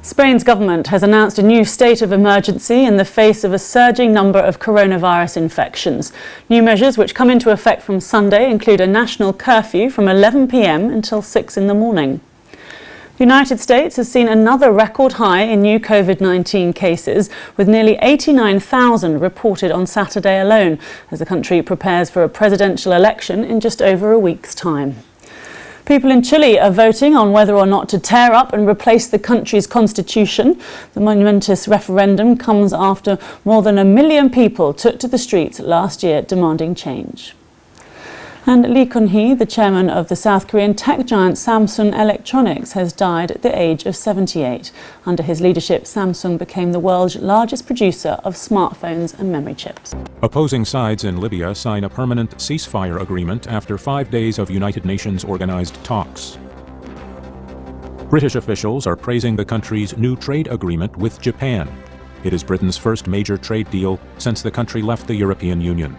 Spain's government has announced a new state of emergency in the face of a surging number of coronavirus infections. New measures which come into effect from Sunday include a national curfew from 11 p.m. until 6 in the morning. The United States has seen another record high in new COVID-19 cases, with nearly 89,000 reported on Saturday alone, as the country prepares for a presidential election in just over a week's time. People in Chile are voting on whether or not to tear up and replace the country's constitution. The monumentous referendum comes after more than 1 million people took to the streets last year demanding change. And Lee Kun-hee, the chairman of the South Korean tech giant Samsung Electronics, has died at the age of 78. Under his leadership, Samsung became the world's largest producer of smartphones and memory chips. Opposing sides in Libya sign a permanent ceasefire agreement after 5 days of United Nations organized talks. British officials are praising the country's new trade agreement with Japan. It is Britain's first major trade deal since the country left the European Union.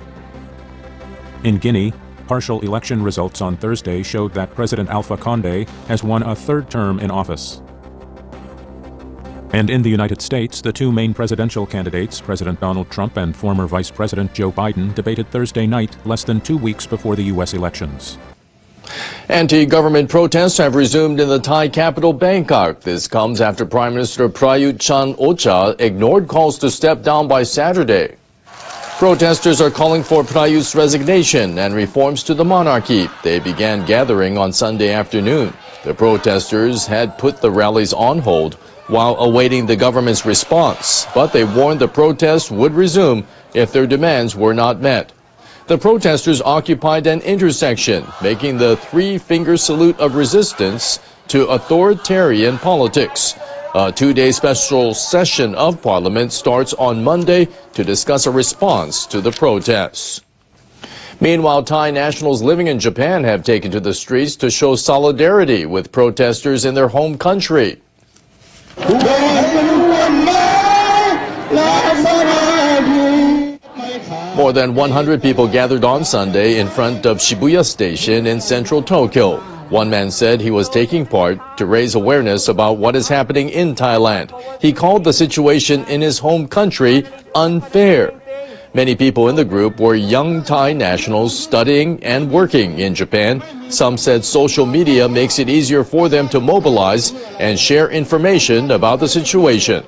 In Guinea, partial election results on Thursday showed that President Alpha Condé has won a third term in office. And in the United States, the two main presidential candidates, President Donald Trump and former Vice President Joe Biden, debated Thursday night, less than 2 weeks before the U.S. elections. Anti-government protests have resumed in the Thai capital Bangkok. This comes after Prime Minister Prayut Chan-o-cha ignored calls to step down by Saturday. Protesters are calling for Prayut's resignation and reforms to the monarchy. They began gathering on Sunday afternoon. The protesters had put the rallies on hold while awaiting the government's response, but they warned the protests would resume if their demands were not met. The protesters occupied an intersection, making the three-finger salute of resistance to authoritarian politics. A two-day special session of Parliament starts on Monday to discuss a response to the protests. Meanwhile, Thai nationals living in Japan have taken to the streets to show solidarity with protesters in their home country. More than 100 people gathered on Sunday in front of Shibuya Station in central Tokyo. One man said he was taking part to raise awareness about what is happening in Thailand. He called the situation in his home country unfair. Many people in the group were young Thai nationals studying and working in Japan. Some said social media makes it easier for them to mobilize and share information about the situation.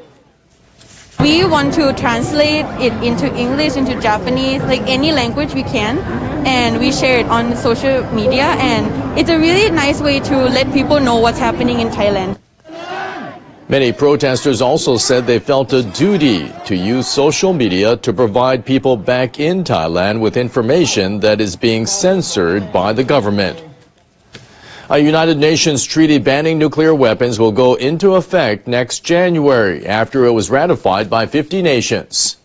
We want to translate it into English, into Japanese, like any language we can, and we share it on social media, and it's a really nice way to let people know what's happening in Thailand. Many protesters also said they felt a duty to use social media to provide people back in Thailand with information that is being censored by the government. A United Nations treaty banning nuclear weapons will go into effect next January after it was ratified by 50 nations.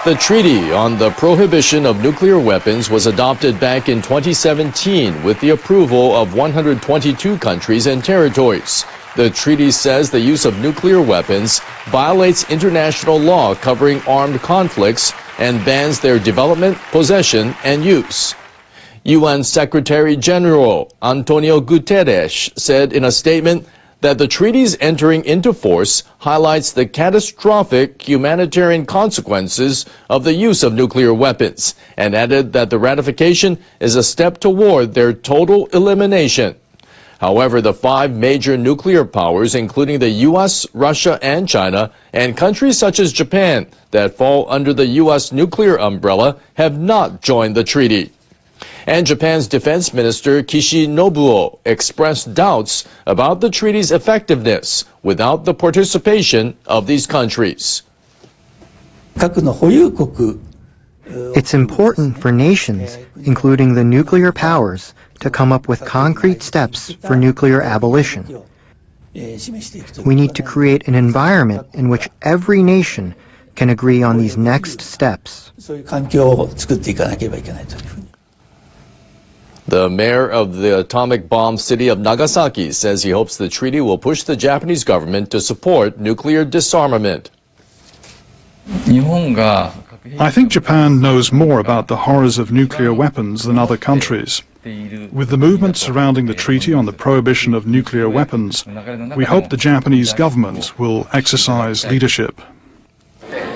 The treaty on the prohibition of nuclear weapons was adopted back in 2017 with the approval of 122 countries and territories. The treaty says the use of nuclear weapons violates international law covering armed conflicts and bans their development, possession, and use. UN Secretary General Antonio Guterres said in a statement that the treaty's entering into force highlights the catastrophic humanitarian consequences of the use of nuclear weapons, and added that the ratification is a step toward their total elimination. However, the 5 major nuclear powers, including the U.S., Russia, and China, and countries such as Japan that fall under the U.S. nuclear umbrella, have not joined the treaty. And Japan's Defense Minister Kishi Nobuo expressed doubts about the treaty's effectiveness without the participation of these countries. It's important for nations, including the nuclear powers, to come up with concrete steps for nuclear abolition. We need to create an environment in which every nation can agree on these next steps. The mayor of the atomic bomb city of Nagasaki says he hopes the treaty will push the Japanese government to support nuclear disarmament. I think Japan knows more about the horrors of nuclear weapons than other countries. With the movement surrounding the treaty on the prohibition of nuclear weapons, we hope the Japanese government will exercise leadership.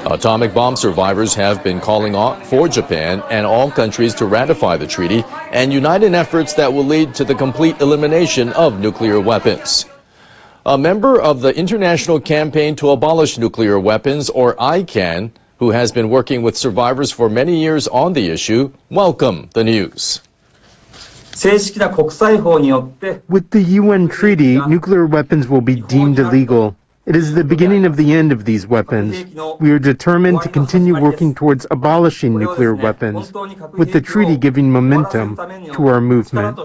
Atomic bomb survivors have been calling for Japan and all countries to ratify the treaty and unite in efforts that will lead to the complete elimination of nuclear weapons. A member of the International Campaign to Abolish Nuclear Weapons, or ICAN, who has been working with survivors for many years on the issue, welcomed the news. With the UN treaty, nuclear weapons will be deemed illegal. It is the beginning of the end of these weapons. We are determined to continue working towards abolishing nuclear weapons, with the treaty giving momentum to our movement.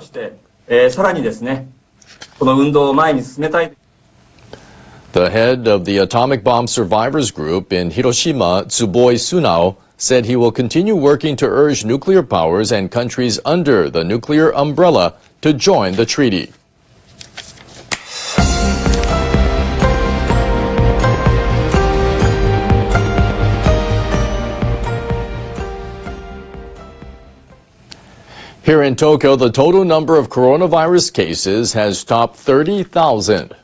The head of the Atomic Bomb Survivors Group in Hiroshima, Tsuboi Sunao, said he will continue working to urge nuclear powers and countries under the nuclear umbrella to join the treaty. Here in Tokyo, the total number of coronavirus cases has topped 30,000.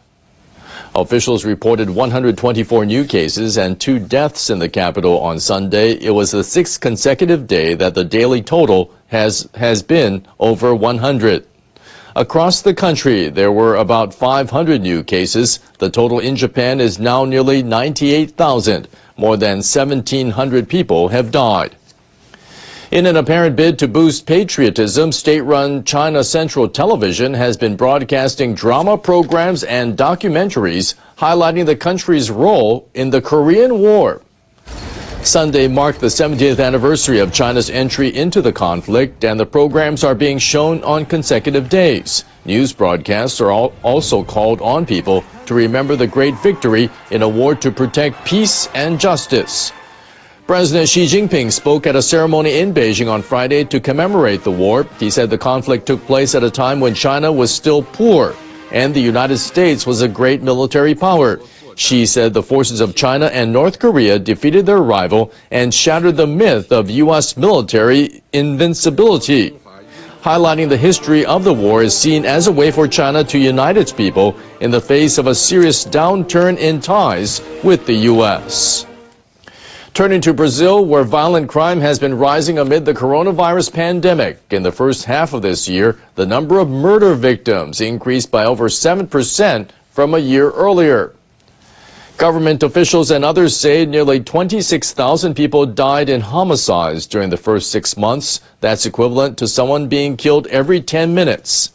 Officials reported 124 new cases and 2 deaths in the capital on Sunday. It was the 6th consecutive day that the daily total has been over 100. Across the country, there were about 500 new cases. The total in Japan is now nearly 98,000. More than 1,700 people have died. In an apparent bid to boost patriotism, state-run China Central Television has been broadcasting drama programs and documentaries highlighting the country's role in the Korean War. Sunday marked the 70th anniversary of China's entry into the conflict, and the programs are being shown on consecutive days. News broadcasts are also called on people to remember the great victory in a war to protect peace and justice. President Xi Jinping spoke at a ceremony in Beijing on Friday to commemorate the war. He said the conflict took place at a time when China was still poor and the United States was a great military power. Xi said the forces of China and North Korea defeated their rival and shattered the myth of U.S. military invincibility. Highlighting the history of the war is seen as a way for China to unite its people in the face of a serious downturn in ties with the U.S. Turning to Brazil, where violent crime has been rising amid the coronavirus pandemic. In the first half of this year, the number of murder victims increased by over 7% from a year earlier. Government officials and others say nearly 26,000 people died in homicides during the first 6 months. That's equivalent to someone being killed every 10 minutes.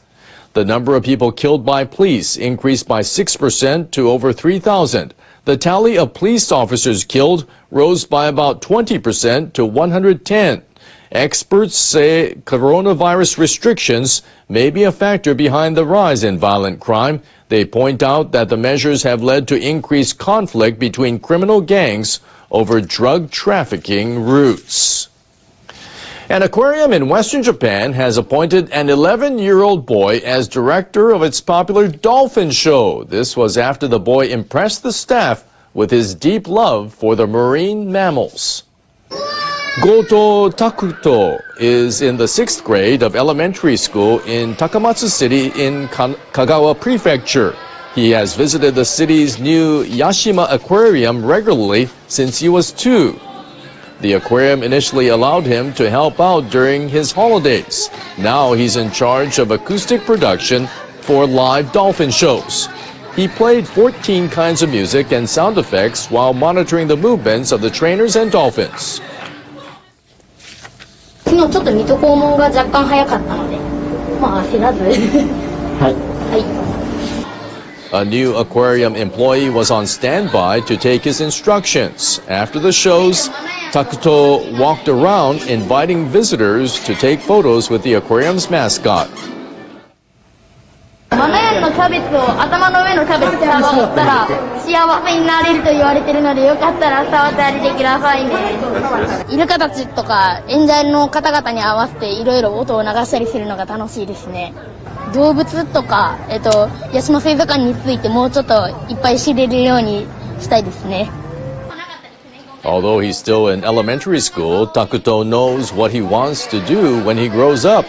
The number of people killed by police increased by 6% to over 3,000. The tally of police officers killed rose by about 20% to 110. Experts say coronavirus restrictions may be a factor behind the rise in violent crime. They point out that the measures have led to increased conflict between criminal gangs over drug trafficking routes. An aquarium in Western Japan has appointed an 11-year-old boy as director of its popular dolphin show. This was after the boy impressed the staff with his deep love for the marine mammals. Goto Takuto is in the 6th grade of elementary school in Takamatsu City in Kagawa Prefecture. He has visited the city's new Yashima Aquarium regularly since he was 2. The aquarium initially allowed him to help out during his holidays. Now he's in charge of acoustic production for live dolphin shows. He played 14 kinds of music and sound effects while monitoring the movements of the trainers and dolphins. A new aquarium employee was on standby to take his instructions. After the shows, Takuto walked around inviting visitors to take photos with the aquarium's mascot. Although he's still in elementary school, Takuto knows what he wants to do when he grows up.